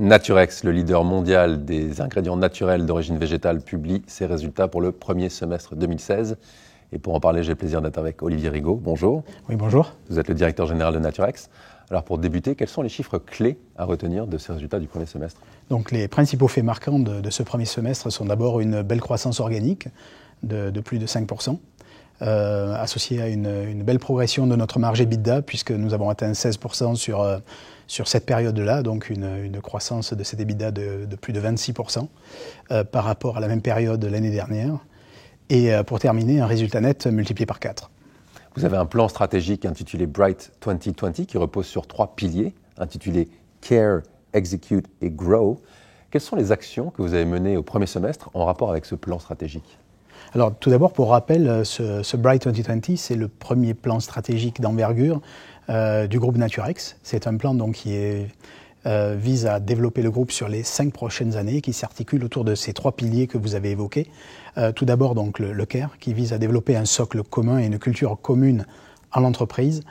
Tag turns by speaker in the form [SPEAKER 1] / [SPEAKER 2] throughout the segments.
[SPEAKER 1] Naturex, le leader mondial des ingrédients naturels d'origine végétale, publie ses résultats pour le premier semestre 2016. Et pour en parler, j'ai le plaisir d'être avec Olivier Rigaud. Bonjour.
[SPEAKER 2] Oui, bonjour.
[SPEAKER 1] Vous êtes le directeur général de Naturex. Alors pour débuter, quels sont les chiffres clés à retenir de ces résultats du premier semestre?
[SPEAKER 2] Donc les principaux faits marquants de ce premier semestre sont d'abord une belle croissance organique de plus de 5%, associée à une belle progression de notre marge EBITDA, puisque nous avons atteint 16% sur cette période-là, donc une croissance de cet EBITDA de plus de 26% par rapport à la même période l'année dernière. Et pour terminer, un résultat net multiplié par 4.
[SPEAKER 1] Vous avez un plan stratégique intitulé Bright 2020 qui repose sur 3 piliers, intitulés Care, Execute et Grow. Quelles sont les actions que vous avez menées au premier semestre en rapport avec ce plan stratégique?
[SPEAKER 2] Alors tout d'abord, pour rappel, ce Bright 2020, c'est le premier plan stratégique d'envergure du groupe Naturex. C'est un plan donc, qui vise à développer le groupe sur les 5 prochaines années, qui s'articule autour de ces 3 piliers que vous avez évoqués. Tout d'abord, donc, le CARE, qui vise à développer un socle commun et une culture commune en entreprise.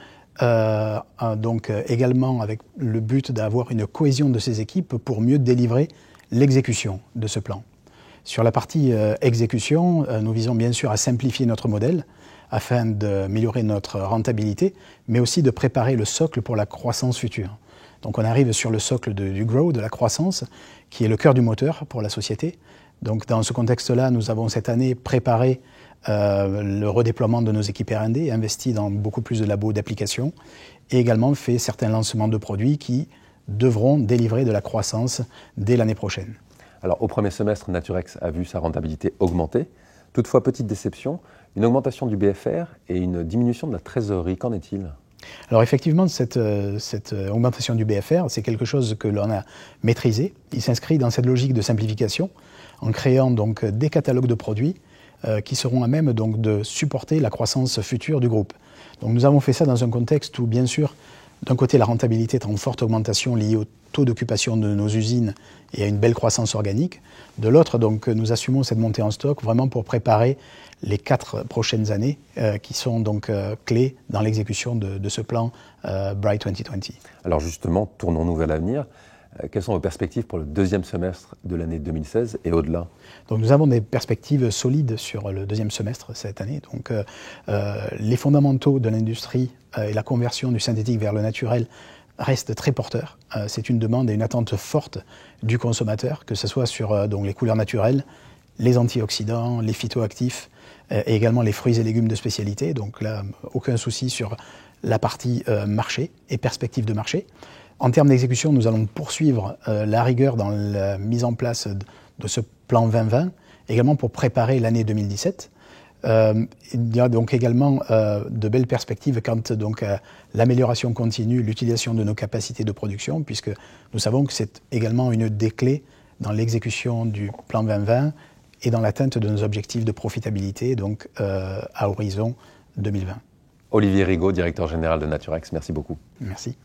[SPEAKER 2] Donc également avec le but d'avoir une cohésion de ces équipes pour mieux délivrer l'exécution de ce plan. Sur la partie exécution, nous visons bien sûr à simplifier notre modèle afin d'améliorer notre rentabilité, mais aussi de préparer le socle pour la croissance future. Donc on arrive sur le socle du grow, de la croissance, qui est le cœur du moteur pour la société. Donc dans ce contexte-là, nous avons cette année préparé le redéploiement de nos équipes R&D, investi dans beaucoup plus de labos d'applications, et également fait certains lancements de produits qui devront délivrer de la croissance dès l'année prochaine.
[SPEAKER 1] Alors au premier semestre, Naturex a vu sa rentabilité augmenter. Toutefois, petite déception, une augmentation du BFR et une diminution de la trésorerie. Qu'en est-il ?
[SPEAKER 2] Alors effectivement, cette augmentation du BFR, c'est quelque chose que l'on a maîtrisé. Il s'inscrit dans cette logique de simplification en créant donc des catalogues de produits qui seront à même donc de supporter la croissance future du groupe. Donc nous avons fait ça dans un contexte où, bien sûr, d'un côté, la rentabilité est en forte augmentation liée au taux d'occupation de nos usines et à une belle croissance organique. De l'autre, donc, nous assumons cette montée en stock vraiment pour préparer les 4 prochaines années qui sont donc clés dans l'exécution de ce plan Bright 2020.
[SPEAKER 1] Alors justement, tournons-nous vers l'avenir. Quelles sont vos perspectives pour le deuxième semestre de l'année 2016 et au-delà?
[SPEAKER 2] Donc nous avons des perspectives solides sur le deuxième semestre cette année. Donc les fondamentaux de l'industrie et la conversion du synthétique vers le naturel restent très porteurs. C'est une demande et une attente forte du consommateur, que ce soit sur donc, les couleurs naturelles, les antioxydants, les phytoactifs et également les fruits et légumes de spécialité. Donc là, aucun souci sur la partie marché et perspective de marché. En termes d'exécution, nous allons poursuivre la rigueur dans la mise en place de ce plan 2020, également pour préparer l'année 2017. Il y a donc également de belles perspectives quant donc, à l'amélioration continue, l'utilisation de nos capacités de production, puisque nous savons que c'est également une des clés dans l'exécution du plan 2020 et dans l'atteinte de nos objectifs de profitabilité donc, à horizon 2020.
[SPEAKER 1] Olivier Rigaud, directeur général de Naturex, merci beaucoup.
[SPEAKER 2] Merci.